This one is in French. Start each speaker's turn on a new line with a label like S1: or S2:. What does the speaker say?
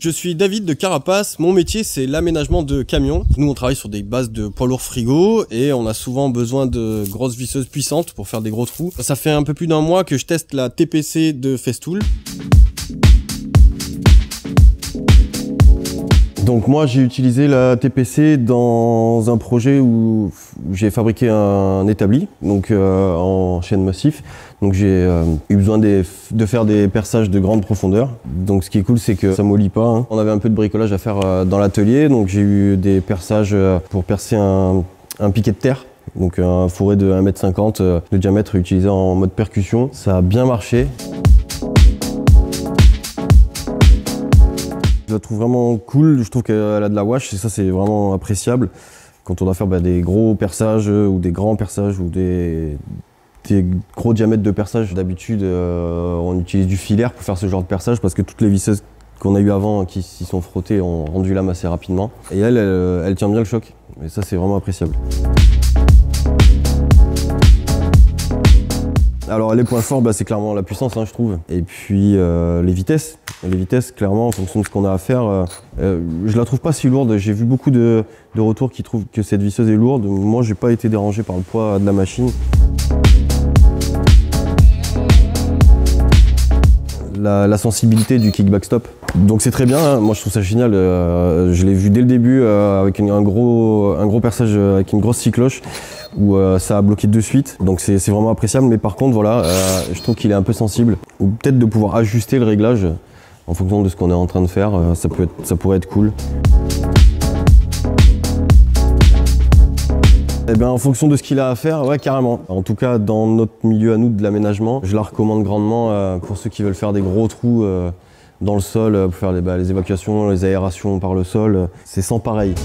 S1: Je suis David de Carapace, mon métier c'est l'aménagement de camions. Nous on travaille sur des bases de poids lourds frigo et on a souvent besoin de grosses visseuses puissantes pour faire des gros trous. Ça fait un peu plus d'un mois que je teste la TPC de Festool. Donc moi j'ai utilisé la TPC dans un projet où j'ai fabriqué un établi donc en chaîne massif. Donc j'ai eu besoin de faire des perçages de grande profondeur. Donc ce qui est cool c'est que ça mollit pas, hein. On avait un peu de bricolage à faire dans l'atelier, donc j'ai eu des perçages pour percer un piquet de terre. Donc un fourré de 1,50 m de diamètre utilisé en mode percussion. Ça a bien marché. Je la trouve vraiment cool, je trouve qu'elle a de la wash et ça c'est vraiment appréciable. Quand on doit faire des gros perçages ou des grands perçages ou des gros diamètres de perçage, d'habitude on utilise du filaire pour faire ce genre de perçage parce que toutes les visseuses qu'on a eues avant qui s'y sont frottées ont rendu lame assez rapidement. Et elle tient bien le choc et ça c'est vraiment appréciable. Alors les points forts, c'est clairement la puissance, hein, je trouve. Et puis les vitesses. Les vitesses, clairement, en fonction de ce qu'on a à faire, je la trouve pas si lourde. J'ai vu beaucoup de retours qui trouvent que cette visseuse est lourde. Moi, j'ai pas été dérangé par le poids de la machine. La sensibilité du kickback stop. Donc c'est très bien, hein. Moi je trouve ça génial. Je l'ai vu dès le début avec un gros perçage avec une grosse cycloche où ça a bloqué de suite. Donc c'est vraiment appréciable. Mais par contre, voilà, je trouve qu'il est un peu sensible. Ou peut-être de pouvoir ajuster le réglage en fonction de ce qu'on est en train de faire. Ça pourrait être cool. Eh bien, en fonction de ce qu'il a à faire, ouais, carrément. En tout cas, dans notre milieu à nous de l'aménagement, je la recommande grandement pour ceux qui veulent faire des gros trous dans le sol, pour faire les évacuations, les aérations par le sol. C'est sans pareil.